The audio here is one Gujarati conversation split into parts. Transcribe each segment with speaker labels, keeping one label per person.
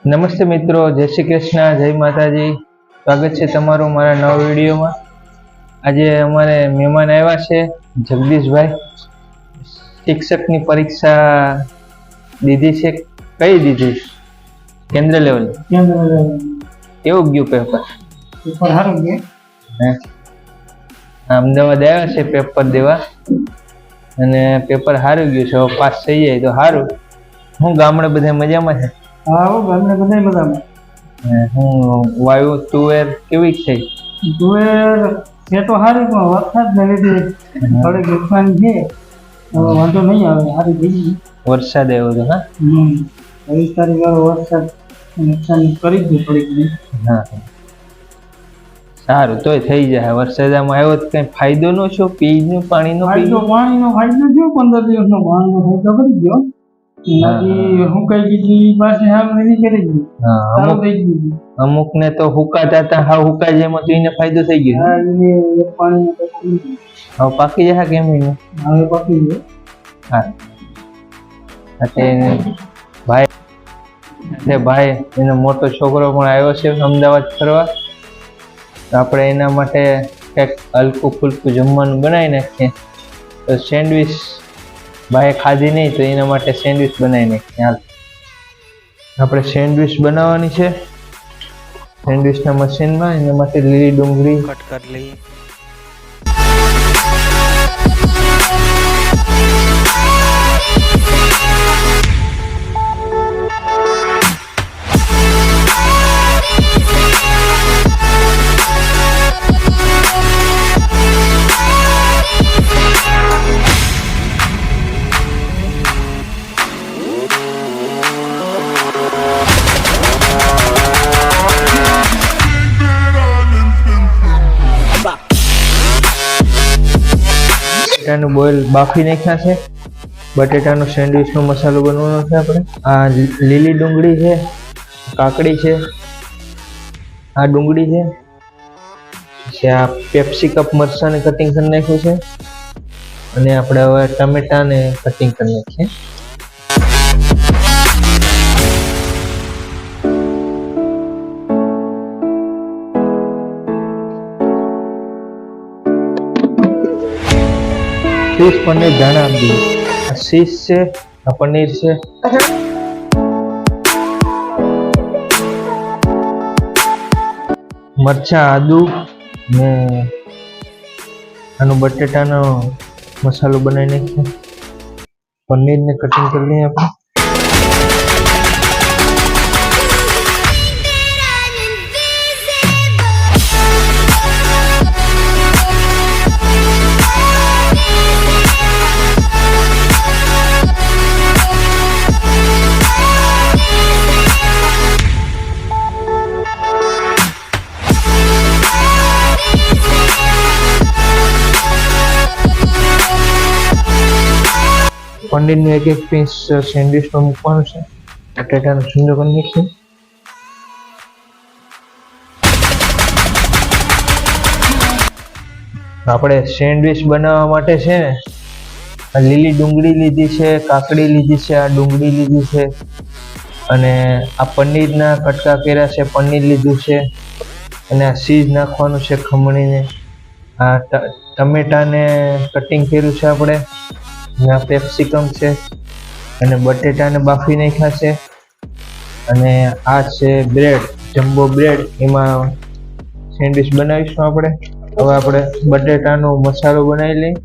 Speaker 1: નમસ્તે મિત્રો, જય શ્રી કૃષ્ણ, જય માતાજી. સ્વાગત છે તમારું મારા નવા વિડીયોમાં. આજે અમારે મહેમાન આવ્યા છે જગદીશભાઈ. શિક્ષકની પરીક્ષા દીધી છે. કઈ દીધી? કેન્દ્ર લેવલ. કેવું ગયું પેપર?
Speaker 2: સારું ગયું.
Speaker 1: અમદાવાદ આવ્યા છે પેપર દેવા અને પેપર સારું ગયું છે. પાસ થઈ જાય તો સારું. હું ગામડે બધા મજામાં છે?
Speaker 2: હા, ગામડે બધા મજામાં.
Speaker 1: હું વાયુ તુવેર કેવી થઈ?
Speaker 2: તુવેર છે તો સારી, પણ વરસાદ ને લીધે થોડીક નુકસાન છે. વાંધો નહીં આવે, સારી થઈ ગઈ.
Speaker 1: વરસાદ આવ્યો હતો. હા,
Speaker 2: 20 તારીખ વાળો વરસાદ નુકસાન કરી દે થોડીક.
Speaker 1: હા, સારું તોય થઈ જાય. વરસાદમાં આવ્યો તો કઈ ફાયદો નો છો? પાણીનો ફાયદો
Speaker 2: થયો. 15 દિવસનો પાણીનો ફાયદો કરી ગયો. હું કઈ દીધી પાસે
Speaker 1: અમુક ને તો હુકાતા હતા, હા હુકાય જાય એમાં તો એને ફાયદો થઈ ગયો. હવે પાકી જાય કેમ?
Speaker 2: હવે પાકી ગયો.
Speaker 1: હા, ભાઈ એનો મોટો છોકરો પણ આવ્યો છે અમદાવાદ ફરવા. તો આપણે એના માટે કંઈક હલકું ફૂલકું જમવાનું બનાવી નાખીએ. તો સેન્ડવીચ ભાઈ ખાધી નહીં તો એના માટે સેન્ડવીચ બનાવી નાખીએ. હાલ આપણે સેન્ડવીચ બનાવવાની છે. સેન્ડવીચના મશીનમાં એના માટે લીલી ડુંગળી કટ કરી લઈએ. બટેટાનું બોઇલ બાફી નાખ્યા છે. બટેટાનો સેન્ડવીચનો મસાલો બનવાનો છે આપણે. આ લીલી ડુંગળી છે, કાકડી છે, આ ડુંગળી છે, પછી આ પેપ્સી કપ મરચાંને કટિંગ કરી નાખ્યું છે અને આપણે હવે ટમેટાને કટિંગ કરી નાખીએ. શીશ પનીર ધાણા આપી. આ શીશ છે, આ પનીર છે. મરચા, આદુ ને આનો બટેટાનો મસાલો બનાવી નાખીએ. પનીરને કટિંગ કરી લઈએ આપણે. પનીરનું એક પીસ સેન્ડવીચમાં મૂકવાનું છે. બટેટાનો સુંદર કરી નાખીએ. આપણે સેન્ડવીચ બનાવવા માટે છે ને આ લીલી ડુંગળી લીધી છે, કાકડી લીધી છે, આ ડુંગળી લીધી છે અને આ પનીરના કટકા કર્યા છે, પનીર લીધું છે અને આ ચીઝ નાખવાનું છે ખમણીને. આ ટમેટાને કટિંગ કર્યું છે આપણે. આ પેપ્સિકમ છે અને બટેટાને બાફી નાખ્યા છે અને આ છે બ્રેડ, જમ્બો બ્રેડ. એમાં સેન્ડવીચ બનાવીશું આપણે. હવે આપણે બટેટાનો મસાલો બનાવી લઈએ.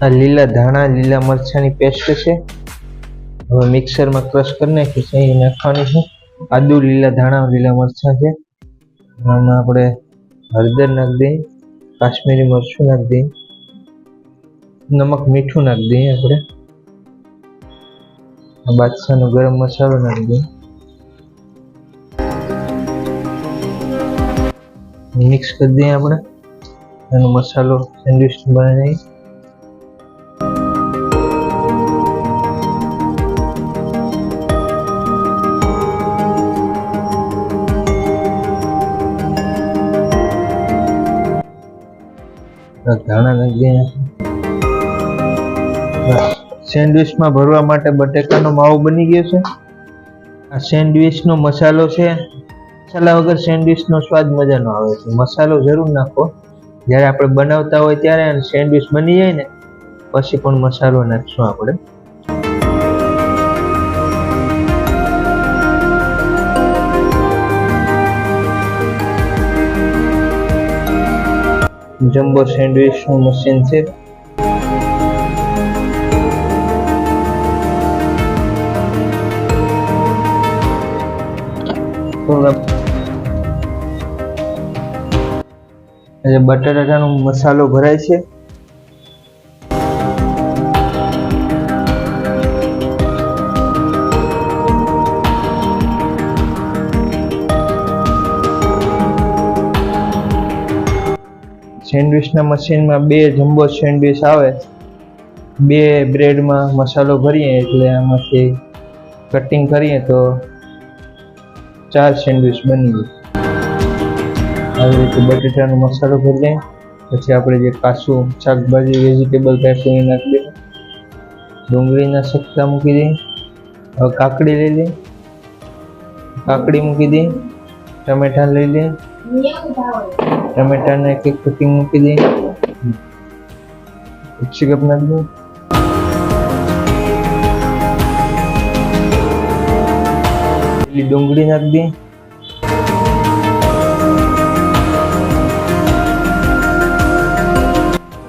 Speaker 1: આ લીલા ધાણા, લીલા મરચાંની પેસ્ટ છે. હવે મિક્સરમાં ક્રશ કરી નાખીશું. અહીં નાખવાની છે આદુ, લીલા ધાણા, લીલા મરચાં છે. આમાં આપણે હળદર નાખી દઈએ, કાશ્મીરી મરચું નાખી દઈએ, નમક મીઠું નાખી દઈએ આપણે. બાદશાહનો ગરમ મસાલો નાખી દઈએ. મિક્સ કરી દઈએ આપણે. એનો મસાલો સેન્ડવીચ બનાવી દઈએ. ધાણા નાખી દઈએ. સેન્ડવીચમાં ભરવા માટે બટેકાનો માવો બની ગયો છે. આ સેન્ડવિચનો મસાલો છે. મસાલા વગર સેન્ડવિચનો સ્વાદ મજા ન આવે છે. મસાલો જરૂર નાખો જ્યારે આપણે બનાવતા હોય ત્યારે, અને સેન્ડવિચ બની જાય ને પછી પણ મસાલો નાખશું આપણે. જમ્બો સેન્ડવિચનું મશીન છે. બટાટાનો મસાલો ભરાય છે. સેન્ડવિચના મશીનમાં 2 જમ્બો સેન્ડવિચ આવે. 2 બ્રેડમાં મસાલો ભરીએ એટલે આમાંથી કટિંગ કરીએ તો 4 સેન્ડવિચ બની જાય. આવી રીતે બટેટાનો મસાલો ભરી લઈએ. પછી આપણે જે કાચું શાકભાજી વેજીટેબલ કાપ્યું એ નાખી દઈએ. ડુંગળીના સક્કા મૂકી દઈએ. હવે કાકડી લઈ લઈએ. કાકડી મૂકી દઈએ. ટમેટા લઈ લઈએ. ટમેટાને એક કટિંગ મૂકી દઈએ. કેપ્સિકમ નાખી દઈએ. ડુંગળી નાખી દઈએ.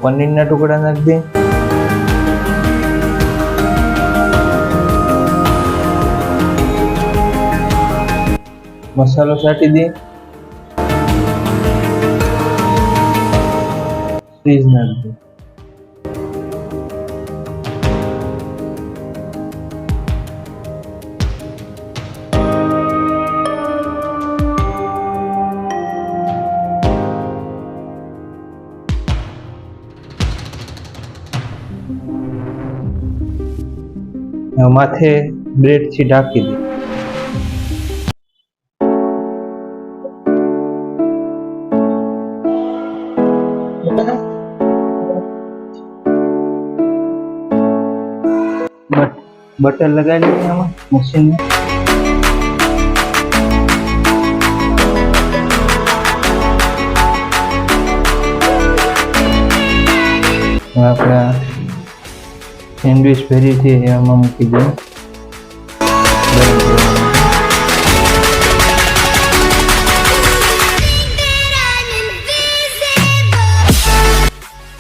Speaker 1: પનીરના ટુકડા નાખી દઈએ. મસાલો છાંટી દઈએ. ચીઝ નાખી દઈએ. માથે બ્રેડથી ઢાંકી દે. બટર લગાવી દઈએ આમાં મશીનમાં. આપણા સેન્ડવિચ ભરી છે એમાં મૂકી દઈએ.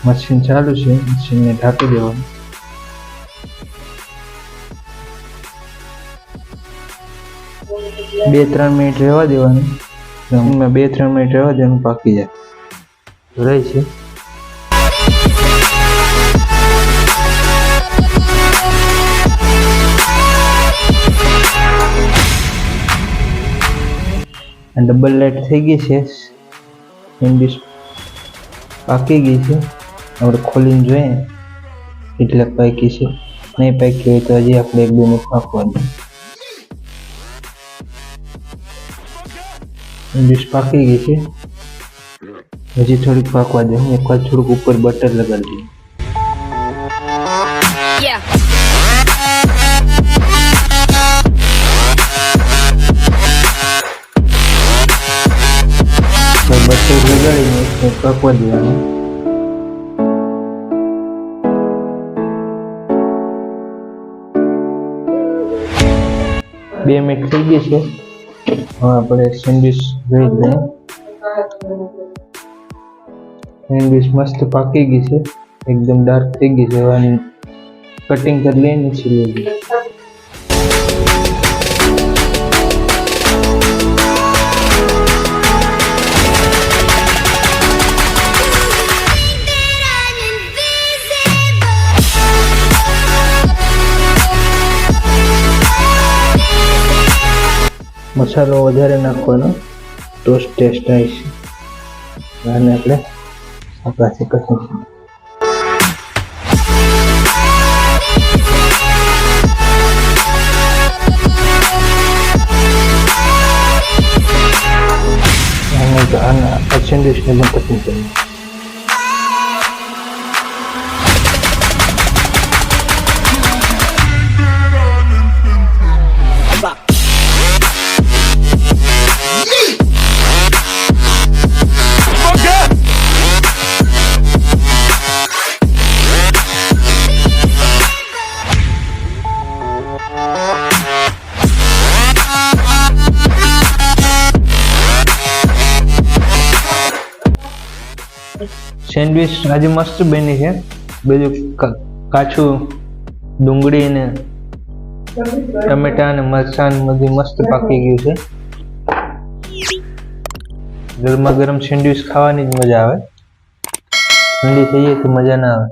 Speaker 1: મશીન ચાલુ છે. મશીનને ઢાંકી દેવાનું. બે 3 મિનિટ રહેવા દેવાનું. 2-3 મિનિટ રહેવા દેવાનું, પાકી જાય. ભરાય છે. ડબલ લાઈટ થઈ ગઈ છે. સેન્ડવિચ પાકી ગઈ છે. આપણે ખોલીને જોઈએ એટલે પાકી છે. નહીં પાકી હોય તો હજી આપણે 1-2 મિનિટ પાકવાની. સેન્ડવિચ પાકી ગઈ છે. હજી થોડીક પાકવા દે. હું એકવાર થોડુંક ઉપર બટર લગાડી દઉં. બટર લગાડીને પાકવા દેવાનું. બે મિનિટ થઈ ગઈ છે. હવે આપણે સેન્ડવિચ જોઈ લઈએ. સેન્ડવિચ મસ્ત પાકી ગઈ છે. એકદમ ડાર્ક થઈ ગઈ છે. હવે આની કટિંગ કરી લઈને છીલી લઈએ. મસાલો વધારે નાખવાનો તો ટેસ્ટ આવે છે. આને આપણે આપણાથી કશું આના સેન્ડવિચને પણ કટિંગ કરીએ. સેન્ડવિચ આજે મસ્ત બની છે. બધું કાચું ડુંગળી ને ટમેટા અને મરચાં ને બધું મસ્ત પાકી ગયું છે. ગરમા ગરમ સેન્ડવિચ ખાવાની જ મજા આવે. ઠંડી થઈ જાય તો મજા ના આવે.